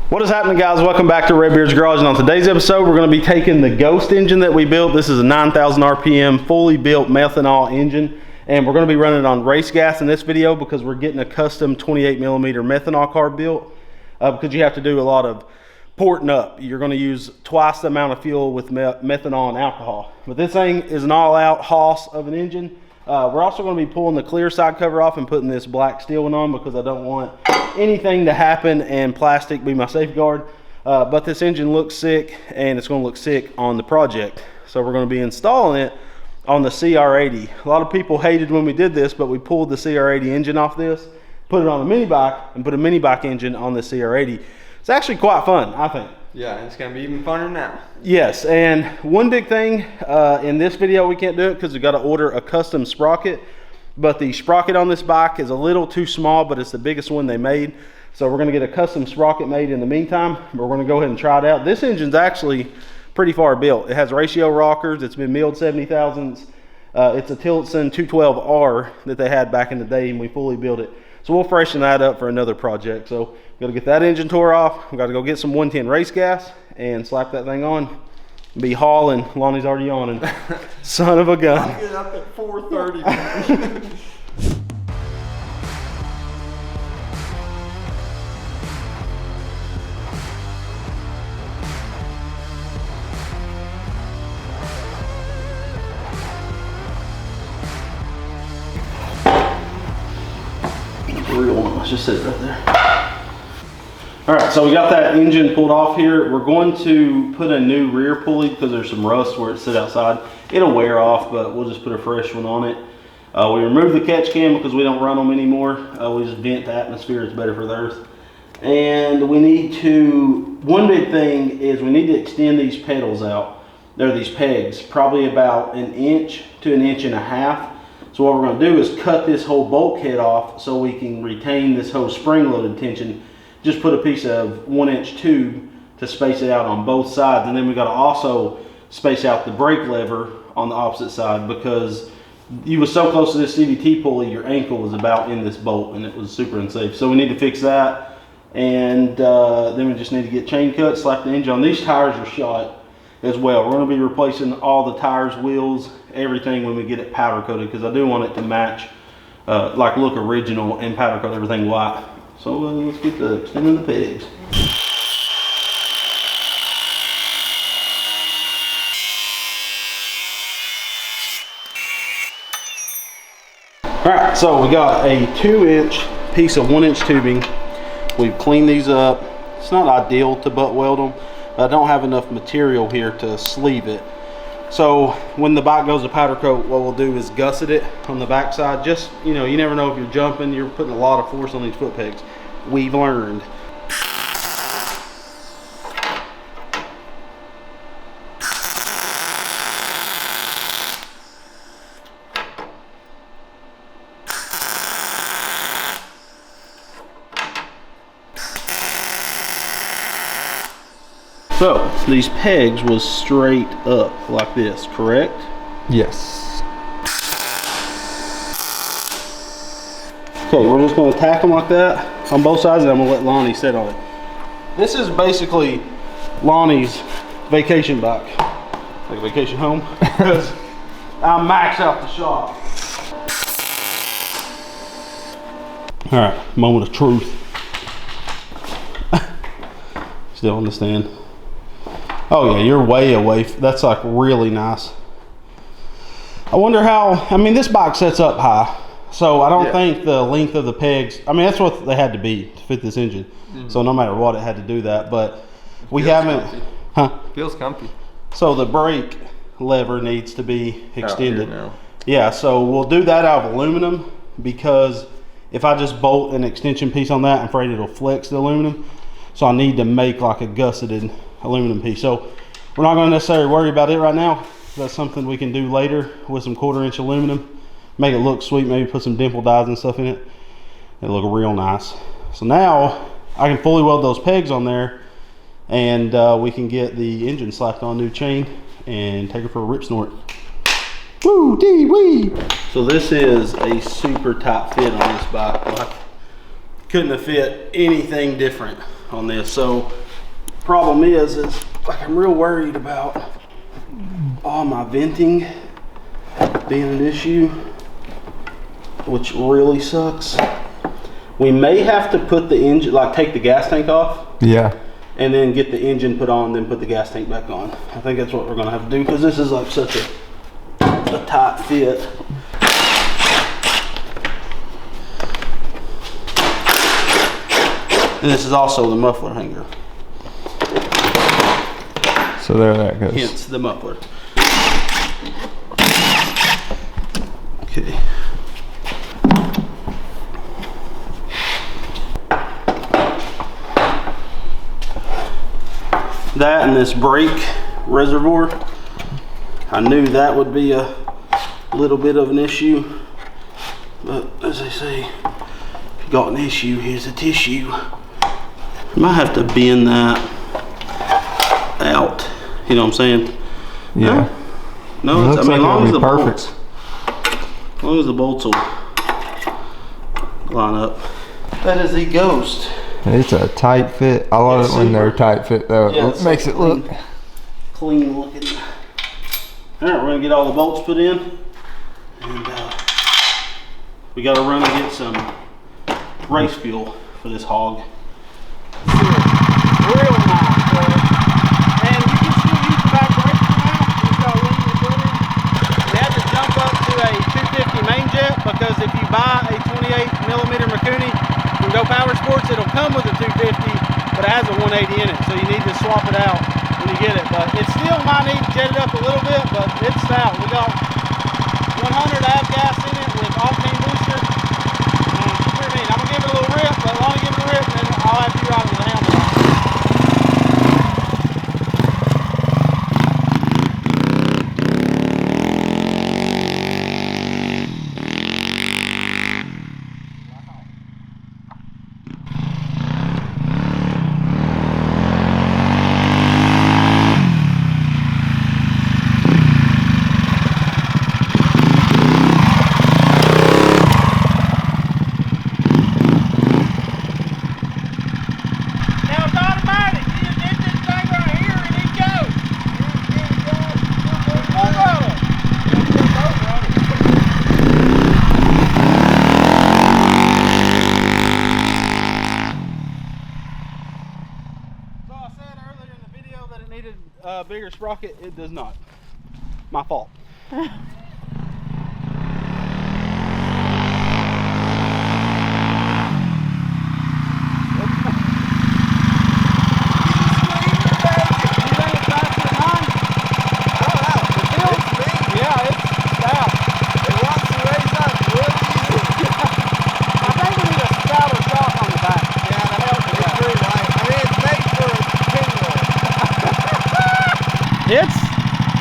What is happening, guys? Welcome back to Redbeard's Garage, and on today's episode we're going to be taking the Ghost engine that we built. This is a 9,000 RPM fully built methanol engine, and we're going to be running it on race gas in this video because we're getting a custom 28 millimeter methanol car built because you have to do a lot of porting up. You're going to use twice the amount of fuel with methanol and alcohol. But this thing is an all-out hoss of an engine. We're also going to be pulling the clear side cover off and putting this black steel one on because I don't want anything to happen and plastic be my safeguard. But this engine looks sick, and it's going to look sick on the project. So we're going to be installing it on the CR80. A lot of people hated when we did this, but we pulled the CR80 engine off this, put it on a mini bike, and put a mini bike engine on the CR80. It's actually quite fun, I think. Yeah, it's going to be even funner now. Yes, and one big thing in this video, we can't do it because we've got to order a custom sprocket. But the sprocket on this bike is a little too small, but it's the biggest one they made. So we're going to get a custom sprocket made in the meantime. We're going to go ahead and try it out. This engine's actually pretty far built. It has ratio rockers. It's been milled 70,000s. It's a Tillotson 212R that they had back in the day, and we fully built it. So we'll freshen that up for another project. So we've got to get that engine tore off. We've got to go get some 110 race gas and slap that thing on. Be hauling. Lonnie's already yawning. Son of a gun. I'll get up at 4:30. Real one. Let's just sit right there. All right, so we got that engine pulled off here. We're going to put a new rear pulley because there's some rust where it sits outside. It'll wear off, but we'll just put a fresh one on it. We removed the catch cam because we don't run them anymore. We just vent the atmosphere. It's better for the earth. And we need to, one big thing is we need to extend these pedals out. They're these pegs, probably about 1 inch to 1.5 inches. So what we're going to do is cut this whole bulkhead off so we can retain this whole spring-loaded tension. Just put a piece of 1-inch tube to space it out on both sides, and then we got to also space out the brake lever on the opposite side because you was so close to this CVT pulley, your ankle was about in this bolt, and it was super unsafe. So we need to fix that, and then we just need to get chain cut, slap the engine on. These tires are shot as well. We're going to be replacing all the tires, wheels, everything when we get it powder coated because I do want it to match, like look original and powder coat everything white. So let's get the extending the pegs. All right, so we got a 2-inch piece of 1-inch tubing. We've cleaned these up. It's not ideal to butt weld them. I don't have enough material here to sleeve it. So when the bike goes to powder coat, what we'll do is gusset it on the back side. Just, you know, you never know if you're jumping, you're putting a lot of force on these foot pegs. We've learned. So these pegs was straight up like this, correct? Yes. Okay, we're just going to tack them like that on both sides, and I'm going to let Lonnie sit on it. This is basically Lonnie's vacation bike, like a vacation home, because I max out the shop. All right, moment of truth. Still on the stand. Oh yeah, you're way away. That's like really nice. I wonder how, I mean, this bike sets up high. So I don't think the length of the pegs, I mean, that's what they had to be to fit this engine. So no matter what, it had to do that. But we haven't, comfy. Feels comfy. So the brake lever needs to be extended. Yeah, so we'll do that out of aluminum because if I just bolt an extension piece on that, I'm afraid it'll flex the aluminum. So I need to make like a gusseted aluminum piece. So we're not going to necessarily worry about it right now. That's something we can do later with some 1/4-inch aluminum. Make it look sweet, maybe put some dimple dies and stuff in it. It'll look real nice. So now I can fully weld those pegs on there, and we can get the engine slapped on new chain and take her for a rip snort. Woo, dee wee. So this is a super tight fit on this bike. Like, couldn't have fit anything different on this. So problem is like I'm real worried about all my venting being an issue, which really sucks. We may have to put the engine, like take the gas tank off. Yeah. And then get the engine put on, then put the gas tank back on. I think that's what we're gonna have to do because this is like such a tight fit. And this is also the muffler hanger. So there that goes. Hence the muffler. Okay. That and this brake reservoir, I knew that would be a little bit of an issue, but as they say, if you got an issue, here's a tissue. I might have to bend that out, you know what I'm saying? Yeah. No, it's, I mean, as long as the perfect. As long as the bolts will line up. That is the Ghost. It's a tight fit. I love it when they're tight fit though. Yeah, It makes it look clean looking. All right, we're gonna get all the bolts put in, and we gotta run and get some race fuel for this hog. Real nice, and you can still use the back brake for now. It's got a wing to put in. We had to jump up to a 250 main jet because if you buy a 28mm Mikuni from Go Power Sports, it'll come with a 250, but it has a 180 in it, so you need to swap it out when you get it. But it still might need to jet it up a little bit, but it's stout. We got 100 av gas in it with octane booster. And you know what I mean? I'm gonna give it a little rip, but I want to give it a rip, and then I'll have you ride it with a helmet on. Bigger sprocket, it does not. My fault.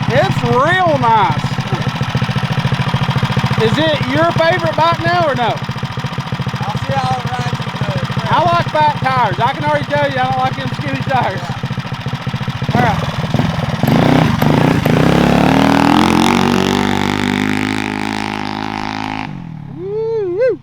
It's real nice. Is it your favorite bike now or no? I'll see how it rides in the trail. I like fat tires. I can already tell you I don't like them skinny tires. All right. Woo-woo.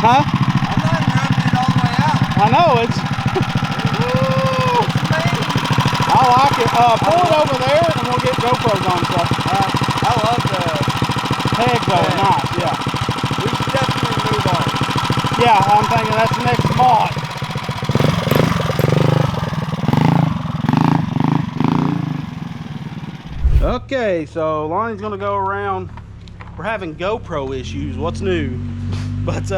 Huh? I'm not wrapping it all the way out. I know, it's... Ooh, it's amazing. I like it. Pull it over there and we'll get GoPros on stuff. I love the Head going nice, yeah. We should definitely move on. Yeah, I'm thinking that's the next mod. Okay, so Lonnie's gonna go around. We're having GoPro issues. What's new? But he's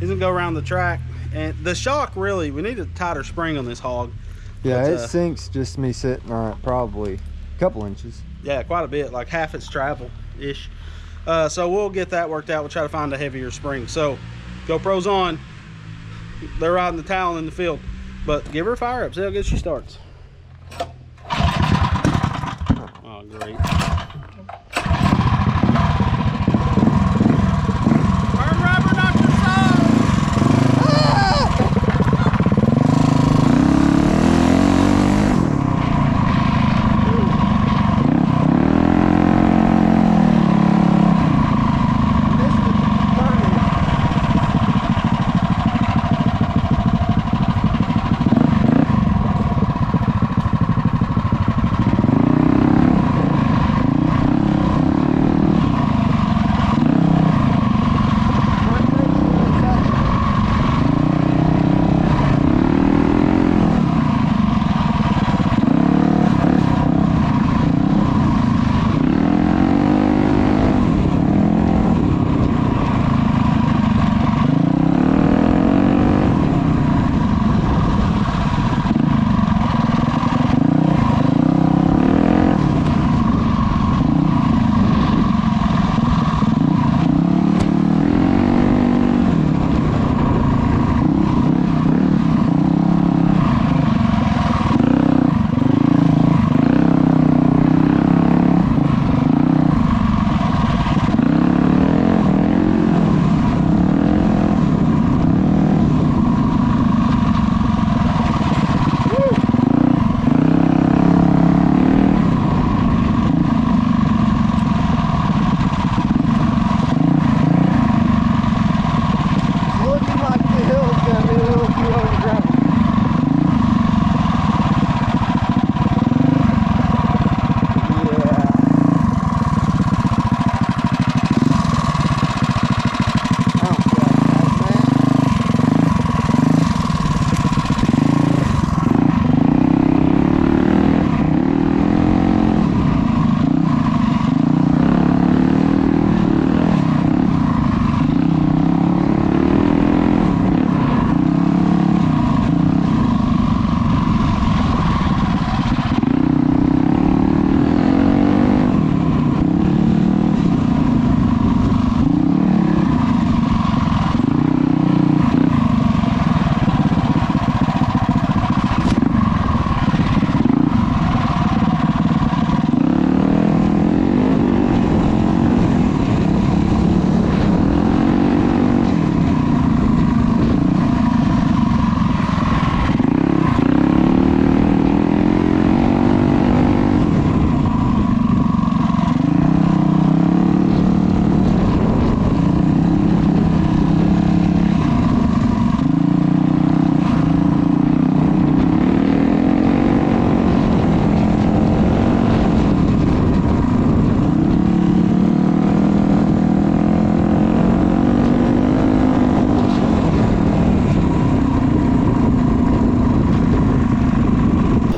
gonna go around the track, and the shock really, we need a tighter spring on this hog. Yeah, but, it sinks just me sitting on it probably a couple inches. Yeah, quite a bit, like half its travel ish. So we'll get that worked out. We'll try to find a heavier spring. So GoPro's on. They're riding the towel in the field, but give her a fire up, see how good she starts. Oh, great. Burn rubber, not your soul.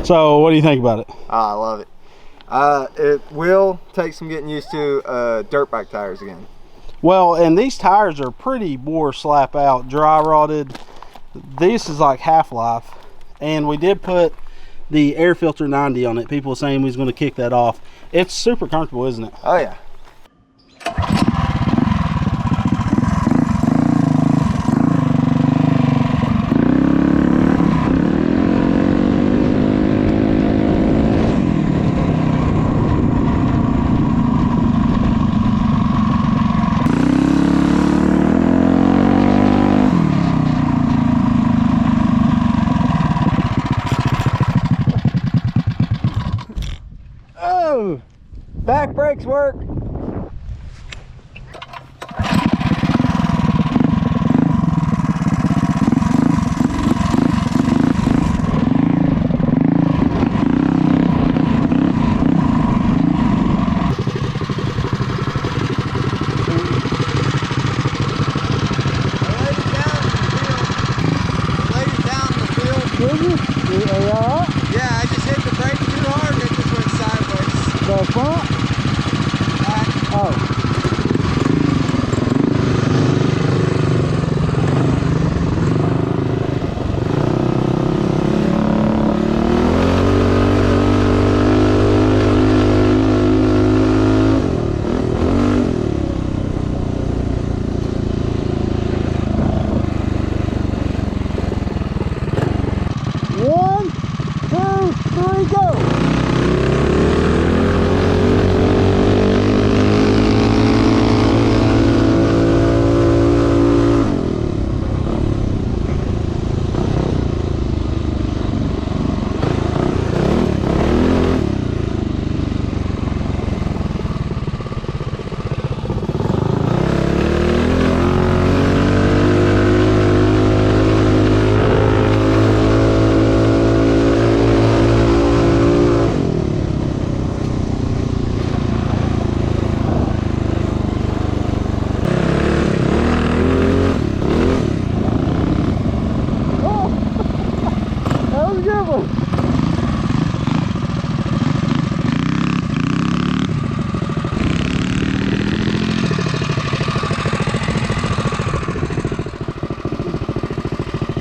So what do you think about it? I love it. It will take some getting used to dirt bike tires again. Well, and these tires are pretty more slap out, dry rotted. This is like half-life. And we did put the air filter 90 on it. People were saying we was going to kick that off. It's super comfortable, isn't it? Oh yeah. Oh, back brakes work. Yeah, I just hit the brake too hard and it just went sideways. The front? Oh. One, two, three, go!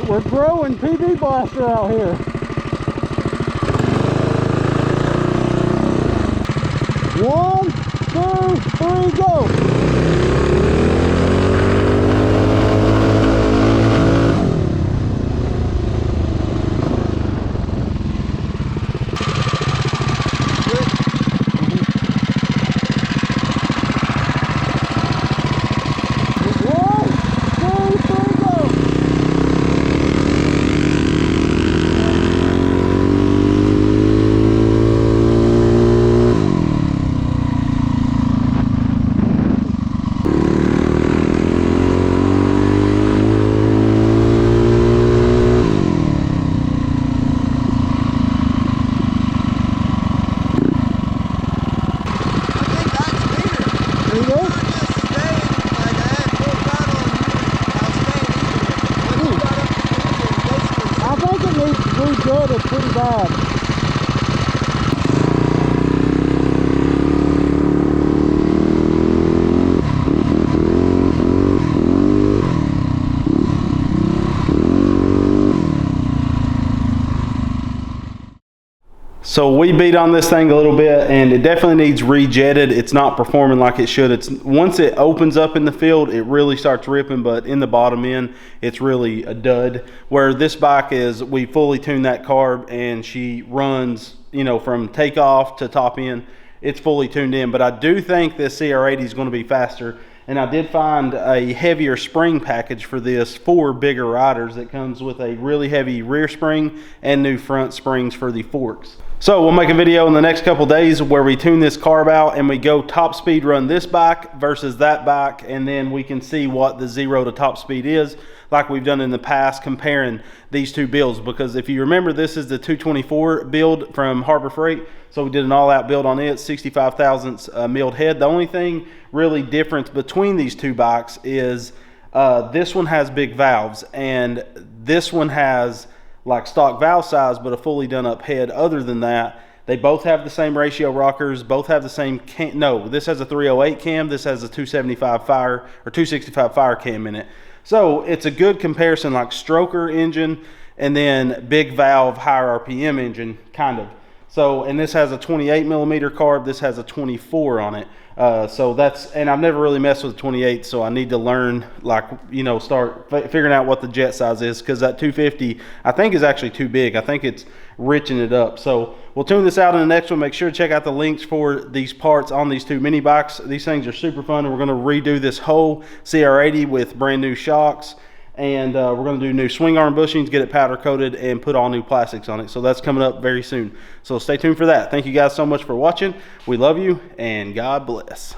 We're growing PB Blaster out here. One, two, three, go! It's pretty bad. So we beat on this thing a little bit and it definitely needs rejetted. It's not performing like it should. It's once it opens up in the field, it really starts ripping, but in the bottom end, it's really a dud. Where this bike is, we fully tuned that carb and she runs, you know, from takeoff to top end, it's fully tuned in. But I do think this CR80 is going to be faster. And I did find a heavier spring package for this for bigger riders that comes with a really heavy rear spring and new front springs for the forks. So we'll make a video in the next couple days where we tune this carb out and we go top speed run this bike versus that bike, and then we can see what the 0 to top speed is like we've done in the past, comparing these two builds. Because if you remember, this is the 224 build from Harbor Freight, so we did an all-out build on it, 65 thousandths milled head. The only thing really different between these two bikes is this one has big valves and this one has like stock valve size, but a fully done up head. Other than that, they both have the same ratio rockers, both have the same cam. No, this has a 308 cam, this has a 275 fire or 265 fire cam in it. So it's a good comparison, like stroker engine and then big valve, higher RPM engine, kind of. So, and this has a 28 millimeter carb, this has a 24 on it. So that's, and I've never really messed with 28, so I need to learn, like, you know, start figuring out what the jet size is, because that 250 I think is actually too big. I think it's riching it up. So we'll tune this out in the next one. Make sure to check out the links for these parts on these two mini bikes. These things are super fun, and we're going to redo this whole CR80 with brand new shocks, and we're going to do new swing arm bushings, get it powder coated, and put all new plastics on it. So that's coming up very soon, so stay tuned for that. Thank you guys so much for watching. We love you, and God bless.